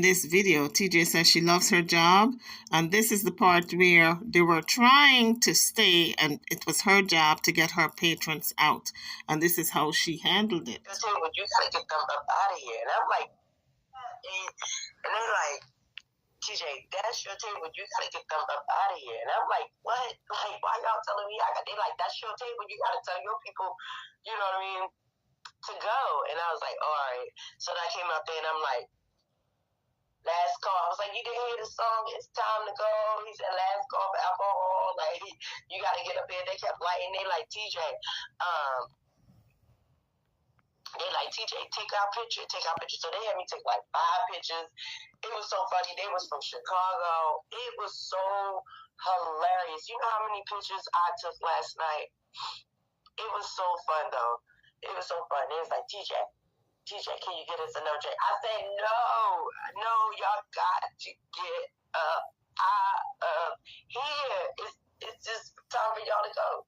in this video, TJ says she loves her job, and this is the part where they were trying to stay, and it was her job to get her patrons out, and this is how she handled it. You gotta get them up out of here, and I'm like, and they're like, TJ, that's your table. You gotta get them up out of here, and I'm like, what? Like, why y'all telling me? They like, that's your table. You gotta tell your people, you know what I mean, to go. And I was like, all right. So then I came out there, and I'm like, last call. I was like, you didn't hear the song, it's time to go. He said, last call for alcohol. Like, you got to get up here. They kept lighting. They like, TJ, take our picture, take our picture. So they had me take like 5 pictures. It was so funny. They was from Chicago. It was so hilarious. You know how many pictures I took last night? It was so fun, though. It was so fun. It was like, TJ, can you get us another drink? I said, no, y'all got to get up out of here. It's just time for y'all to go.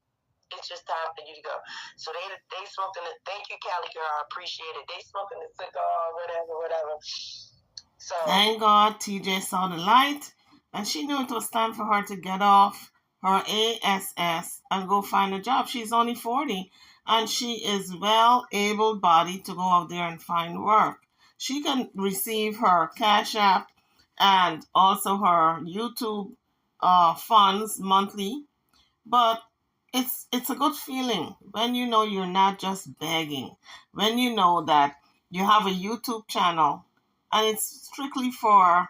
It's just time for you to go. So they smoking the, thank you, Cali girl, I appreciate it. They smoking the cigar, whatever. So thank God TJ saw the light, and she knew it was time for her to get off her ASS and go find a job. She's only 40. And she is well able-bodied to go out there and find work. She can receive her Cash App and also her YouTube funds monthly. But it's a good feeling when you know you're not just begging, when you know that you have a YouTube channel and it's strictly for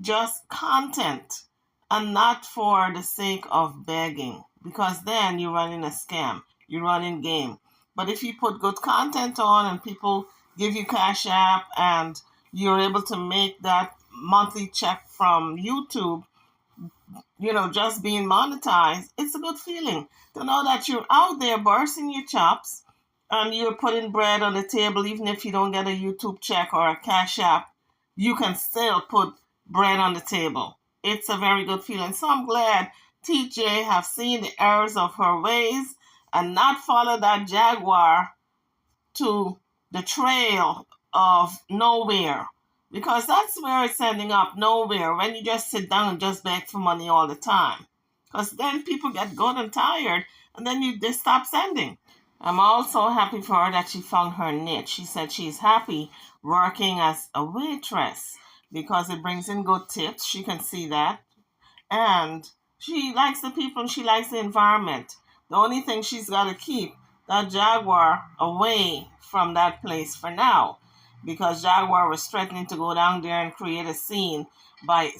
just content and not for the sake of begging, because then you're running a scam. You run in game. But if you put good content on and people give you Cash App and you're able to make that monthly check from YouTube, just being monetized, it's a good feeling to know that you're out there bursting your chops and you're putting bread on the table. Even if you don't get a YouTube check or a Cash App, you can still put bread on the table. It's a very good feeling. So I'm glad TJ have seen the errors of her ways and not follow that Jaguar to the trail of nowhere. Because that's where it's ending up, nowhere, when you just sit down and just beg for money all the time. Because then people get good and tired, and then they stop sending. I'm also happy for her that she found her niche. She said she's happy working as a waitress because it brings in good tips. She can see that. And she likes the people and she likes the environment. The only thing she's got to keep that Jaguar away from that place for now, because Jaguar was threatening to go down there and create a scene by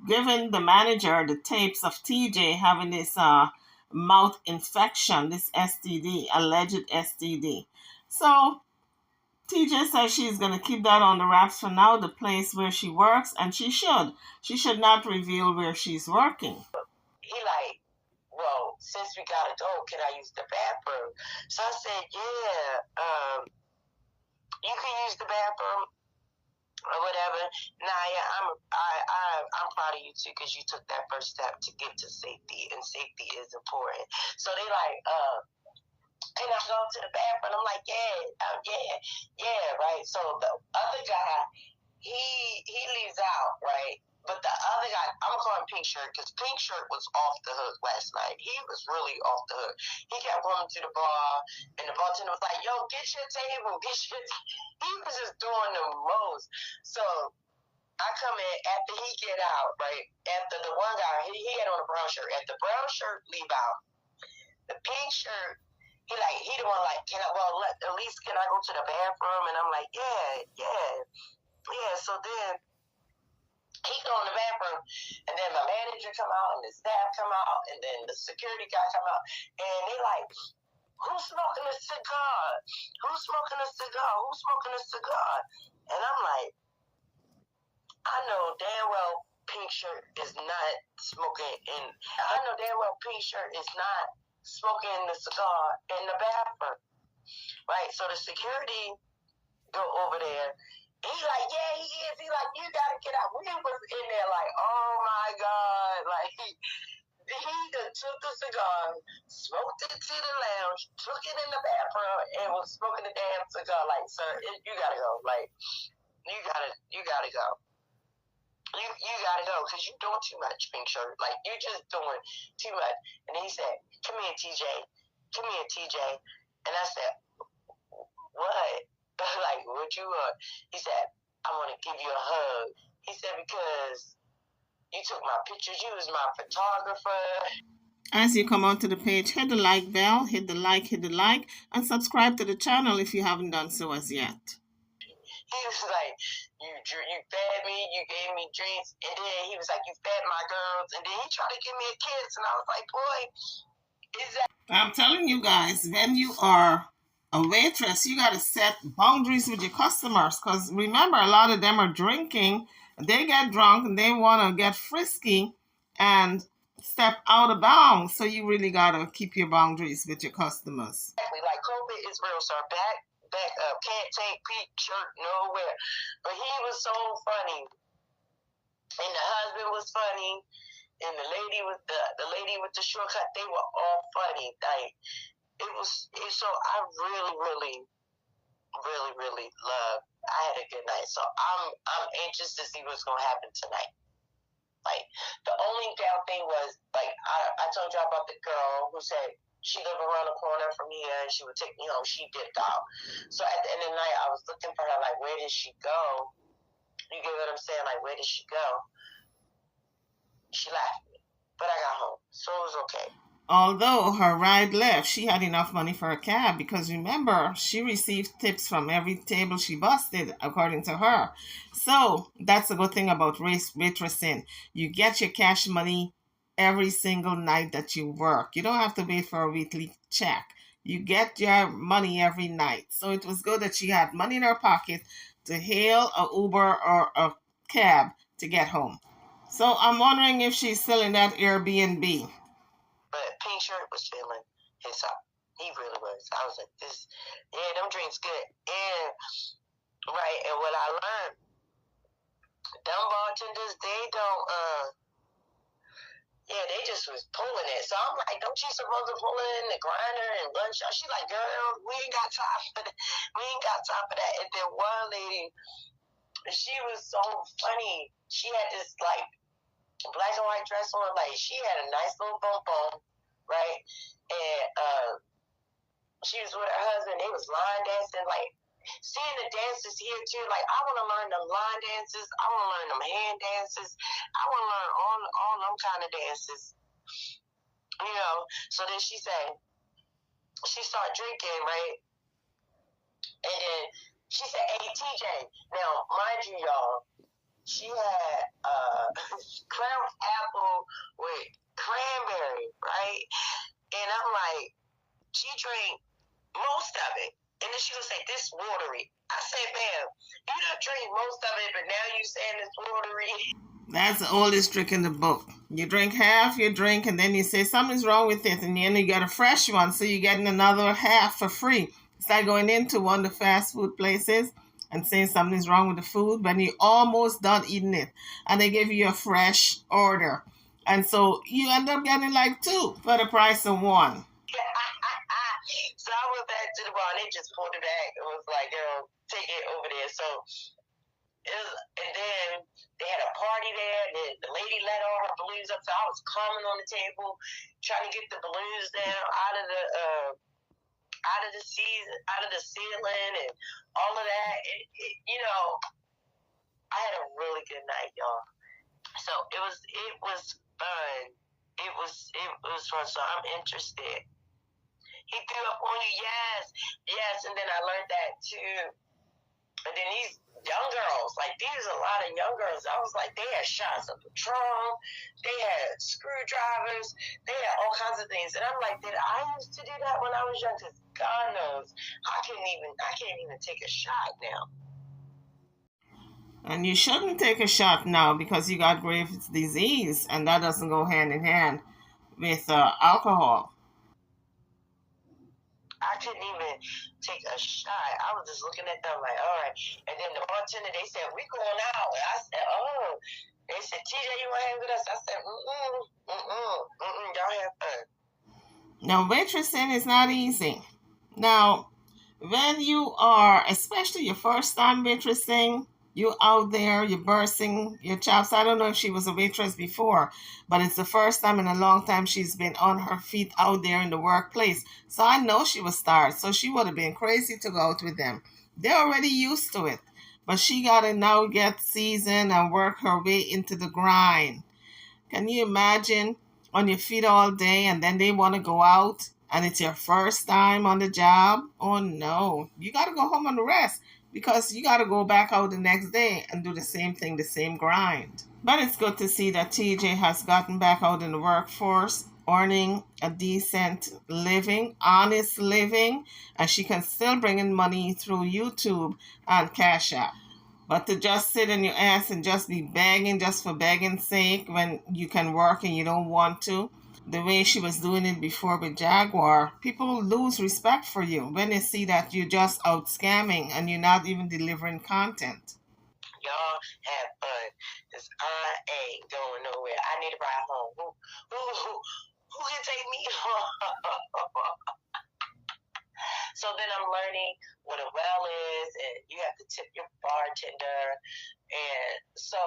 giving the manager the tapes of TJ having this mouth infection, this STD, alleged STD. So TJ says she's going to keep that on the wraps for now, the place where she works, and she should. She should not reveal where she's working. He like, well, since we gotta go, can I use the bathroom? So I said, yeah, you can use the bathroom or whatever. Nah, yeah, I'm proud of you too, because you took that first step to get to safety, and safety is important. So they like, can I go to the bathroom? I'm like, yeah, right. So the other guy, he leaves out, right? But the other guy, I'm gonna call him Pink Shirt, because Pink Shirt was off the hook last night. He was really off the hook. He kept coming to the bar, and the bartender was like, yo, get your table, He was just doing the most. So I come in after he get out, right? After the one guy, he had on a brown shirt. After the brown shirt leave out, the Pink Shirt, he the one like, at least can I go to the bathroom? And I'm like, yeah. So then he go in the bathroom, and then my manager come out, and the staff come out, and then the security guy come out, and they like, who's smoking a cigar? Who's smoking a cigar? Who's smoking a cigar? And I'm like, I know damn well Pink Shirt is not smoking the cigar in the bathroom, right? So the security go over there. He like, yeah, he is. He like, you gotta get out. We was in there like, oh my God. Like, he done took the cigar, smoked it to the lounge, took it in the bathroom, and was smoking the damn cigar. Like, sir, you gotta go. Like, you gotta go. You gotta go because you're doing too much, Pink Shirt. Like, you're just doing too much. And he said, come here, TJ. Come here, TJ. And I said, what? Like, what you want? He said, I want to give you a hug. He said, because you took my pictures. You was my photographer. As you come onto the page, hit the like bell, hit the like, and subscribe to the channel if you haven't done so as yet. He was like, you fed me, you gave me drinks, and then he was like, you fed my girls, and then he tried to give me a kiss, and I was like, boy, is that... I'm telling you guys, when you are a waitress, you got to set boundaries with your customers, because remember, a lot of them are drinking, they get drunk, and they want to get frisky and step out of bounds, so you really got to keep your boundaries with your customers. Exactly, like, COVID is real, so back up, can't take Pink Shirt nowhere. But he was so funny, and the husband was funny, and the lady with the shortcut, they were all funny. Like, so I really love. I had a good night, so I'm anxious to see what's gonna happen tonight. Like, the only down thing was, like, I told you about the girl who said she lived around the corner from here and she would take me home. She dipped out. So at the end of the night, I was looking for her, like, where did she go? You get what I'm saying? Like, where did she go? She left me, but I got home, so it was okay. Although her ride left, she had enough money for a cab because remember, she received tips from every table she busted, according to her. So that's a good thing about waitressing. You get your cash money every single night that you work. You don't have to wait for a weekly check. You get your money every night. So it was good that she had money in her pocket to hail a Uber or a cab to get home. So I'm wondering if she's still in that Airbnb. But Pink Shirt was feeling his up. He really was. I was like, them drinks good. And, right, and what I learned, them bartenders, they don't, they just was pulling it. So I'm like, don't you supposed to pull in the grinder and lunch? She's like, girl, we ain't got time for that. We ain't got time for that. And then one lady, she was so funny. She had this, like, black and white dress on, like, she had a nice little bump on, right? And she was with her husband. They was line dancing, like, seeing the dances here too. Like, I want to learn them line dances. I want to learn them hand dances. I want to learn all them kind of dances, you know. So then she said, she started drinking, right? And then she said, hey, TJ. Now, mind you, y'all, she had crown apple with cranberry, right? And I'm like, she drank most of it. And then she would say, this watery. I said, ma'am, you don't drink most of it, but now you saying it's watery. That's the oldest trick in the book. You drink half your drink and then you say something's wrong with it, and then you get a fresh one, so you're getting another half for free. It's like going into one of the fast food places and saying something's wrong with the food when you're almost done eating it, and they give you a fresh order. And so you end up getting like two for the price of one. So I went back to the bar and they just pulled it back. It was like, take it over there. So and then they had a party there. And the lady let all her balloons up. So I was climbing on the table, trying to get the balloons down out of the ceiling, and all of that. You know, I had a really good night, y'all. So it was fun. It was fun. So I'm interested. He threw up on you, yes. And then I learned that too. And then these young girls, like, these a lot of young girls. I was like, they had shots of Patron, they had screwdrivers, they had all kinds of things. And I'm like, did I used to do that when I was young? Because God knows, I can't even take a shot now. And you shouldn't take a shot now because you got Graves' disease, and that doesn't go hand in hand with alcohol. I couldn't even take a shot. I was just looking at them like, all right. And then the bartender, they said, we going out. And I said, oh. They said, TJ, you want to hang with us? I said, y'all have fun. Now, waitressing is not easy. Now, when you are, especially your first time waitressing, You out there, you're bursting your chops. I don't know if she was a waitress before, but it's the first time in a long time she's been on her feet out there in the workplace. So I know she was tired. So she would have been crazy to go out with them. They're already used to it. But she got to now get seasoned and work her way into the grind. Can you imagine on your feet all day and then they want to go out and it's your first time on the job? Oh no, you got to go home and rest because you got to go back out the next day and do the same thing, the same grind. But it's good to see that TJ has gotten back out in the workforce, earning a decent living, honest living, and she can still bring in money through YouTube and Cash App. But to just sit in your ass and just be begging just for begging's sake when you can work and you don't want to, the way she was doing it before with Jaguar, people lose respect for you when they see that you're just out scamming and you're not even delivering content. Y'all have fun, cause I ain't going nowhere. I need to ride home. Who can take me home? So then I'm learning what a well is, and you have to tip your bartender, and so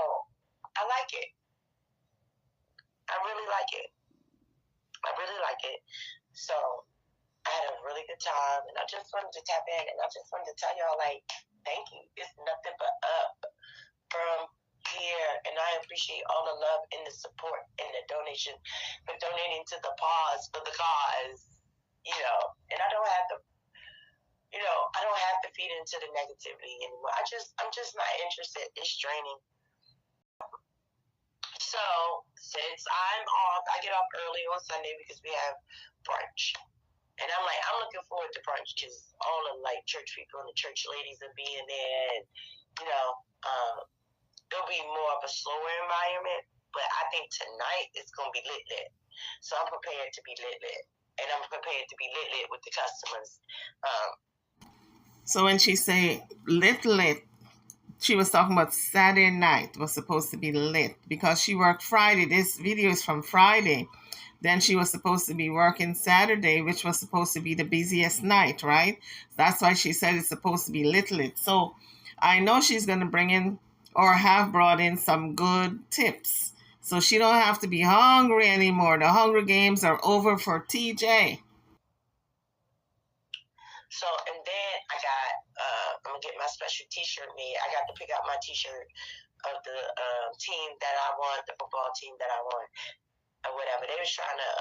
I like it. I really like it. I really like it. So I had a really good time, and I just wanted to tap in, and I just wanted to tell y'all, like, thank you. It's nothing but up from here, and I appreciate all the love and the support and the donation for donating to the pause for the cause, and I don't have to, I don't have to feed into the negativity anymore. I'm just not interested. It's draining. So since I'm off, I get off early on Sunday because we have brunch. And I'm looking forward to brunch because all the like church people and the church ladies will be in there, and it'll be more of a slower environment. But I think tonight it's gonna be lit. So I'm prepared to be lit, and I'm prepared to be lit with the customers. So when she say lit, she was talking about Saturday night was supposed to be lit because she worked Friday. This video is from Friday. Then she was supposed to be working Saturday, which was supposed to be the busiest night, right? That's why she said it's supposed to be lit. So I know she's going to bring in or have brought in some good tips. So she don't have to be hungry anymore. The Hunger Games are over for TJ. So, and then I'm going to get my special t-shirt made. I got to pick out my t-shirt of the team that I want, the football team that I want, or whatever. They was trying to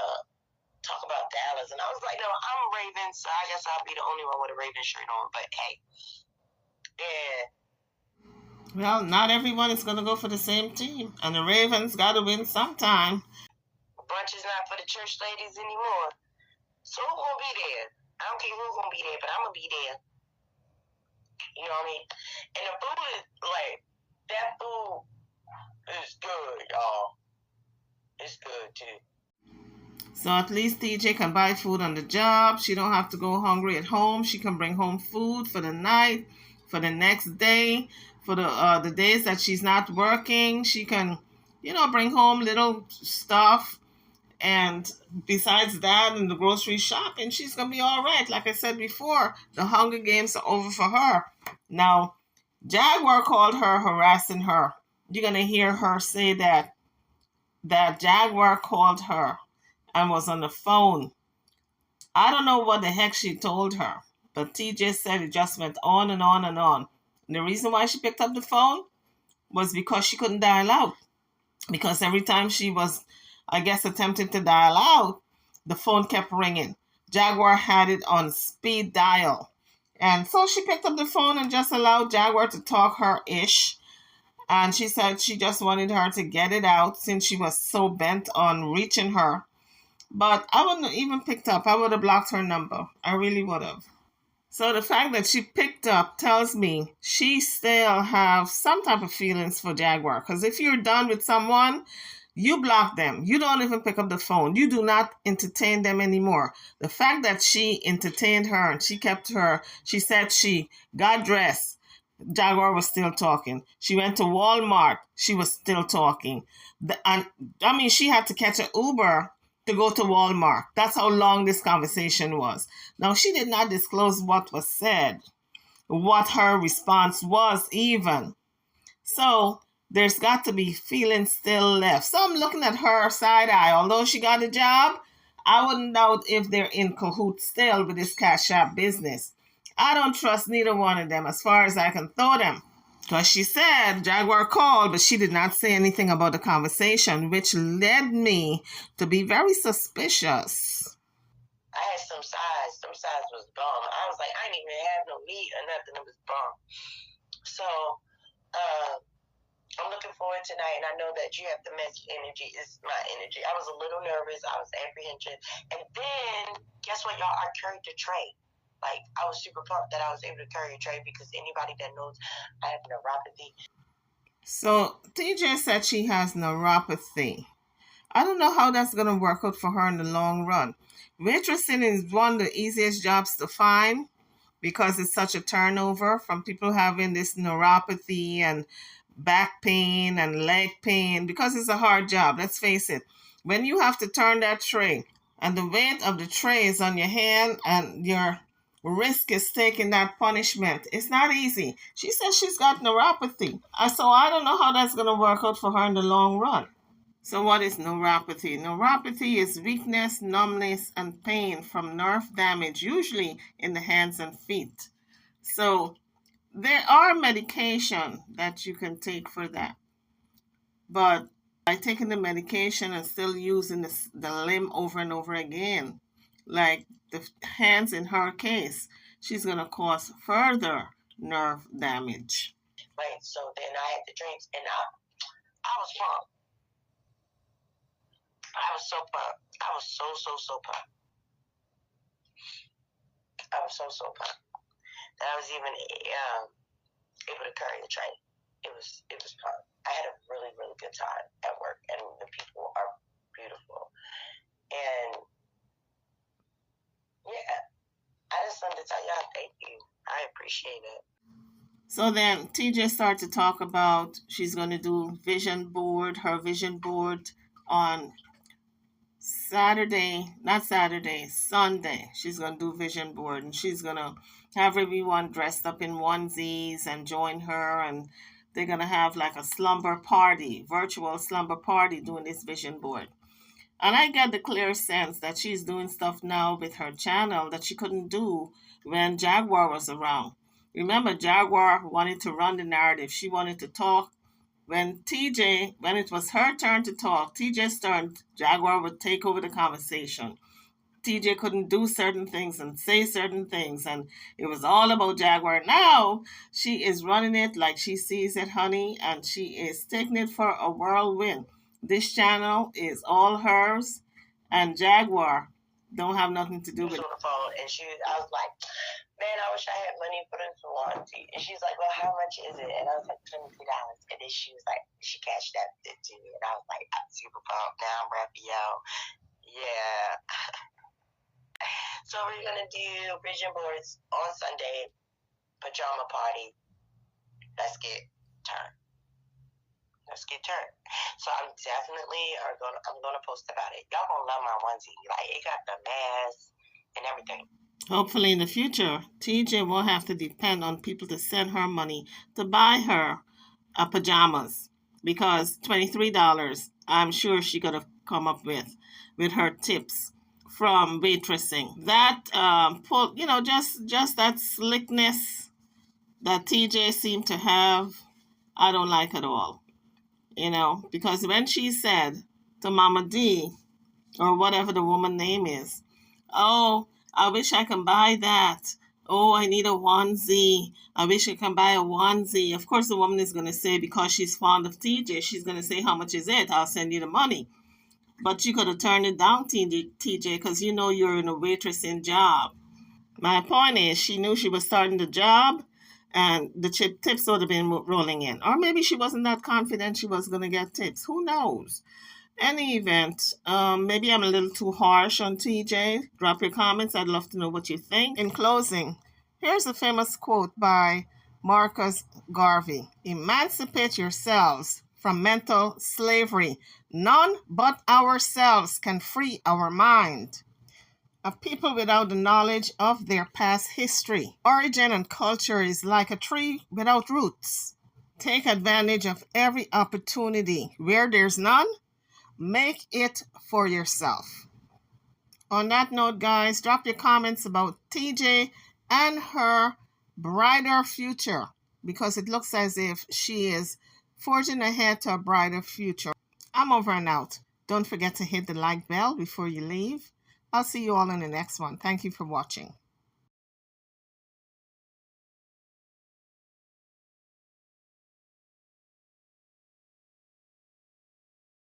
talk about Dallas, and I was like, no, I'm Ravens, so I guess I'll be the only one with a Ravens shirt on, but hey. Yeah. Well, not everyone is going to go for the same team, and the Ravens got to win sometime. Brunch is not for the church ladies anymore. So who's going to be there? I don't care who's going to be there, but I'm going to be there. You know what I mean? And the food is, like, that food is good, y'all. It's good, too. So at least TJ can buy food on the job. She don't have to go hungry at home. She can bring home food for the night, for the next day, for the days that she's not working. She can, bring home little stuff. And besides that, in the grocery shopping, she's going to be all right. Like I said before, the Hunger Games are over for her. Now, Jaguar called her, harassing her. You're going to hear her say that Jaguar called her and was on the phone. I don't know what the heck she told her, but TJ said it just went on and on and on. And the reason why she picked up the phone was because she couldn't dial out. Because every time she was, I guess, attempting to dial out, the phone kept ringing. Jaguar had it on speed dial. And so she picked up the phone and just allowed Jaguar to talk her ish. And she said she just wanted her to get it out since she was so bent on reaching her. But I wouldn't have even picked up. I would have blocked her number. I really would have. So the fact that she picked up tells me she still have some type of feelings for Jaguar. Because if you're done with someone, you block them. You don't even pick up the phone. You do not entertain them anymore. The fact that she entertained her and she kept her, she said she got dressed. Jaguar was still talking. She went to Walmart. She was still talking. She had to catch an Uber to go to Walmart. That's how long this conversation was. Now, she did not disclose what was said, what her response was even. So there's got to be feeling still left. So I'm looking at her side eye. Although she got a job, I wouldn't doubt if they're in cahoots still with this Cash App business. I don't trust neither one of them as far as I can throw them. Because she said Jaguar called, but she did not say anything about the conversation, which led me to be very suspicious. I had some sides. Some sides was bomb. I was like, I didn't even have no meat or nothing. It was bomb. So, I'm looking forward tonight, and I know that you have the message energy. It's my energy. I was a little nervous. I was apprehensive. And then, guess what, y'all? I carried the tray. Like, I was super pumped that I was able to carry a tray because anybody that knows I have neuropathy. So TJ said she has neuropathy. I don't know how that's going to work out for her in the long run. Waitressing is one of the easiest jobs to find because it's such a turnover from people having this neuropathy and back pain and leg pain because it's a hard job. Let's face it. When you have to turn that tray and the weight of the tray is on your hand and your risk is taking that punishment, it's not easy. She says she's got neuropathy. So I don't know how that's going to work out for her in the long run. So what is neuropathy? Neuropathy is weakness, numbness, and pain from nerve damage, usually in the hands and feet. So there are medication that you can take for that. But by taking the medication and still using the limb over and over again, like the hands in her case, she's going to cause further nerve damage. Right, so then I had the drinks, and I was pumped. I was so pumped. I was so pumped. I was so pumped that I was even able to carry the tray. It was fun. I had a really good time at work, and the people are beautiful. And yeah, I just wanted to tell y'all thank you. I appreciate it. So then TJ started to talk about she's going to do her vision board on Sunday. She's going to do vision board and she's going to have everyone dressed up in onesies and join her, and they're going to have like a virtual slumber party doing this vision board. And I get the clear sense that she's doing stuff now with her channel that she couldn't do when Jaguar was around. Remember, Jaguar wanted to run the narrative. She wanted to talk. When it was her turn to talk, TJ's turn, Jaguar would take over the conversation. TJ couldn't do certain things and say certain things, and it was all about Jaguar. Now she is running it like she sees it, honey, and she is taking it for a whirlwind. This channel is all hers, and Jaguar don't have nothing to do with it. On the phone, and I was like, man, I wish I had money for this warranty. And she's like, well, how much is it? And I was like, $23. And then she was like, she cashed that to me. And I was like, I'm super pumped now, Raphael. Yeah. So we're going to do vision boards on Sunday, pajama party. Let's get turned. So I'm definitely I'm gonna post about it. Y'all gonna love my onesie. Like, it got the mask and everything. Hopefully in the future, TJ won't have to depend on people to send her money to buy her pajamas, because $23 I'm sure she could have come up with her tips from waitressing. That just that slickness that TJ seemed to have, I don't like at all. Because when she said to Mama D, or whatever the woman name is, oh, I wish I can buy that. Oh, I need a onesie. I wish I can buy a onesie. Of course, the woman is going to say, because she's fond of TJ, she's going to say, how much is it? I'll send you the money. But you could have turned it down, TJ, because you're in a waitressing job. My point is, she knew she was starting the job, and the tips would have been rolling in. Or maybe she wasn't that confident she was going to get tips. Who knows? Any event, maybe I'm a little too harsh on TJ. Drop your comments. I'd love to know what you think. In closing, here's a famous quote by Marcus Garvey. Emancipate yourselves from mental slavery. None but ourselves can free our mind. A people without the knowledge of their past history, origin, and culture is like a tree without roots. Take advantage of every opportunity. Where there's none, make it for yourself. On that note, guys, drop your comments about TJ and her brighter future, because it looks as if she is forging ahead to a brighter future. I'm over and out. Don't forget to hit the like bell before you leave. I'll see you all in the next one. Thank you for watching.